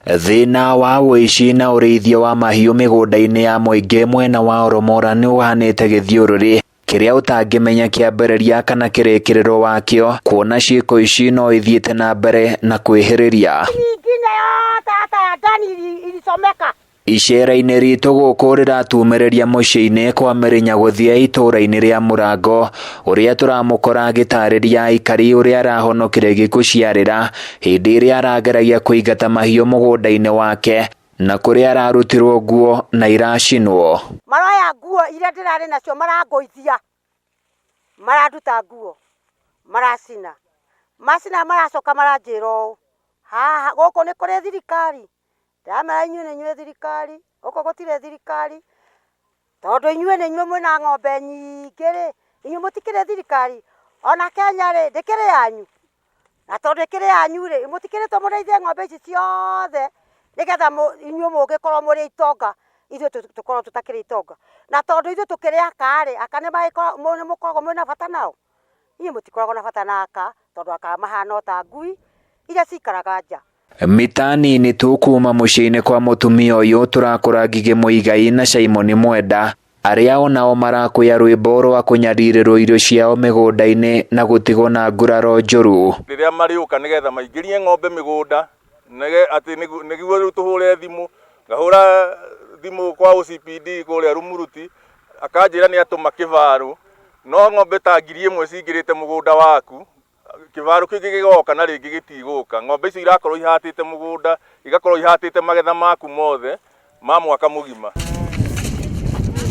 Thina wa wici na urithia wa mahiũ mĩgũnda-inĩ ya mũingĩ mwena wa Oromora nĩ ũhanĩte gĩthiũrũrĩ kĩrĩa ũtangĩmenya kĩambĩrĩria kana kĩrĩkĩrĩro wakĩo, kuona ciĩko ici no ithiĩte na mbere na kwĩhĩrĩria. Icera-inĩ ritũ gũkũ rĩratumĩrĩria mũciĩ-inĩ kwa Mĩrĩnya gũthiĩ itũũra-inĩ rĩa Mũrango, ũrĩa tũramũkora agĩtarĩria aikari ũrĩa arahonokire gĩkuũ ciarĩra hĩndĩ ĩrĩa arageragia kũingata mahiũ mũgũnda-inĩ wake, na kũrĩa ararutirwo nguo na iracinwo. Maroya nguo iria ndĩrarĩ nacio marangũithia, maranduta nguo, maracina, maracoka maranjĩra ũũ, haha gũkũ nĩ kũrĩ thirikari? Ndamera inyuĩ nĩ inyuĩ thirikari, gũkũ gũtirĩ thirikari, tondũ inyuĩ nĩ inyuĩ mwĩna ng'ombe nyingĩ rĩ, inyuĩ mũtikĩrĩ thirikari, ona Kenya rĩ ndĩkĩrĩ yanyu, na tondũ ĩkĩrĩ yanyu rĩ, mũtikĩrĩ tũmũrĩithie ng'ombe ici ciothe nĩgetha inyuĩ mũngĩkorwo mũrĩ itonga, ithuĩ tũkorwo tũtakĩrĩ itonga, na tondũ ithuĩ tũkĩrĩ aka rĩ, aka nĩ mũkoragwo mwĩna bata nao, inyuĩ mũtikoragwo na bata na aka, tondũ aka mahana ta ngui iria cikaraga nja. Mita nini tu kuma mũciĩ-inĩ kwa mũtumia ũyũ tũrakora Ngigĩ Mũigai na Simon Mwenda, arĩa onao marakũya rwĩmbo rwa kũnyarirĩrwo irio ciao mĩgũnda-inĩ na gũtigwo na nguraro njũru. Rĩrĩa marĩũka nĩgetha maingĩrie ng'ombe mĩgũnda, atĩ nĩguo rĩu tũhũre thimũ, ngahũra thimũ kwa OCPD kũrĩa Rumuruti, akanjĩra nĩ atũma kĩbarũ, no ng'ombe ta ngiri ĩmwe cingĩrĩte mũgũnda waku, kĩbarũ kĩngĩ gĩgoka na rĩngĩ gĩtigũka. Ng'ombe icio irakorwo ihatĩte mũgũnda, igakorwo ihatĩte magetha maku mothe ma mwaka mũgima.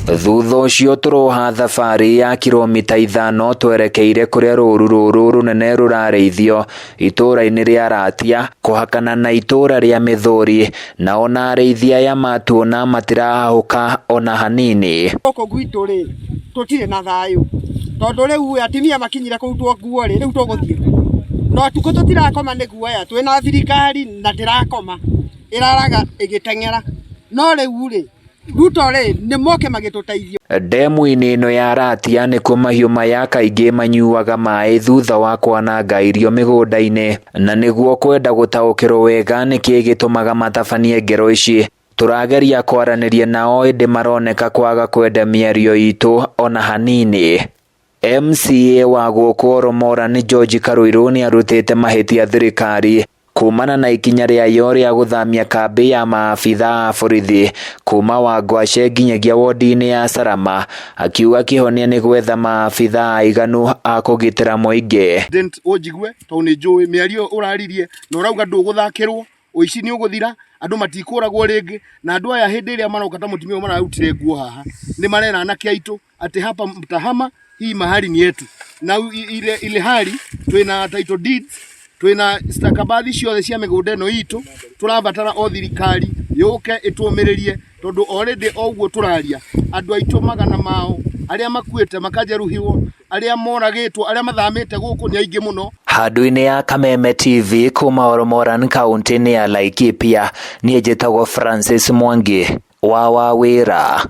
Thutha ũcio tũroha thabarĩ ya kilomita 5 twerekeire kũrĩa rũũru rũrũ rũnene rũrarĩithio itũũra-inĩ rĩa Ratia, kũhakana na itũũra rĩa Mĩthũri, na ona arĩithia aya matuona matirahũka ona hanini. Gũkũ gwitũ rĩ tũtirĩ na thayũ, tondũ rĩu atumia makinyire kũrutwo nguo rĩ, rĩu tũgũthiĩ no tukũ tũtirakoma nĩ guoya, twĩna thirikari na ndĩrakoma ĩraraga ĩgĩteng'era, no rĩu rĩ Ruto rĩ nĩ moke magĩtũteithio. Ndemu-inĩ ĩno ya Ratia nĩkuo mahiũ maya kaingĩ manyuaga maĩ thutha wa kwananga irio mĩgũnda-inĩ, na nĩguo kwenda gũtaũkĩrwo wega nĩkĩĩ gĩtũmaga matabanie ngero ici. Tũrageria kwaranĩria nao ĩndĩ maroneka kwaga kwenda mĩario itũ ona hanini. MCA wa gũkũ Oromora nĩ George Karuiru nĩ arutĩte mahĩtia thirikari kumana na ikinya rĩayo rĩa gũthamia kambĩ ya maabitha a borithi kuma Wangwacĩ nginyagia wondi-inĩ ya Sarama, akiuga kĩhonia nĩ gwetha maabitha aiganu a kũgitĩra mũingĩ. Ũnjigue tondũ nĩ njũĩ mĩario ũraririe na ũrauga ndũgũthakĩrwo, ũici nĩ ũgũthira, andũ matikũragwo rĩngĩ, na andũ aya hĩndĩ ĩrĩa maroka ta mũtumia mararutire nguo haha nĩ marera anake aitũ atĩ hapa mtahama hii mahali ni yetu, na ile hali twĩna title deeds, twĩna stakabadhi ciothe cia mĩgũnda ĩno itũ, tũrabatara o thirikari yũke ĩtũmĩrĩrie, tondũ already oguo tũraria andũ aitũ magana mao arĩa makuĩte makanjeruhirwo, arĩa moragĩtwo, arĩa mathamĩte gũkũ nĩ aingĩ mũno. Handũ-inĩ ya Kameme TV kuma Oromoran kaunti-inĩ ya Laikipia, niĩ njĩtagwo Francis Mwangi wa Wawĩra.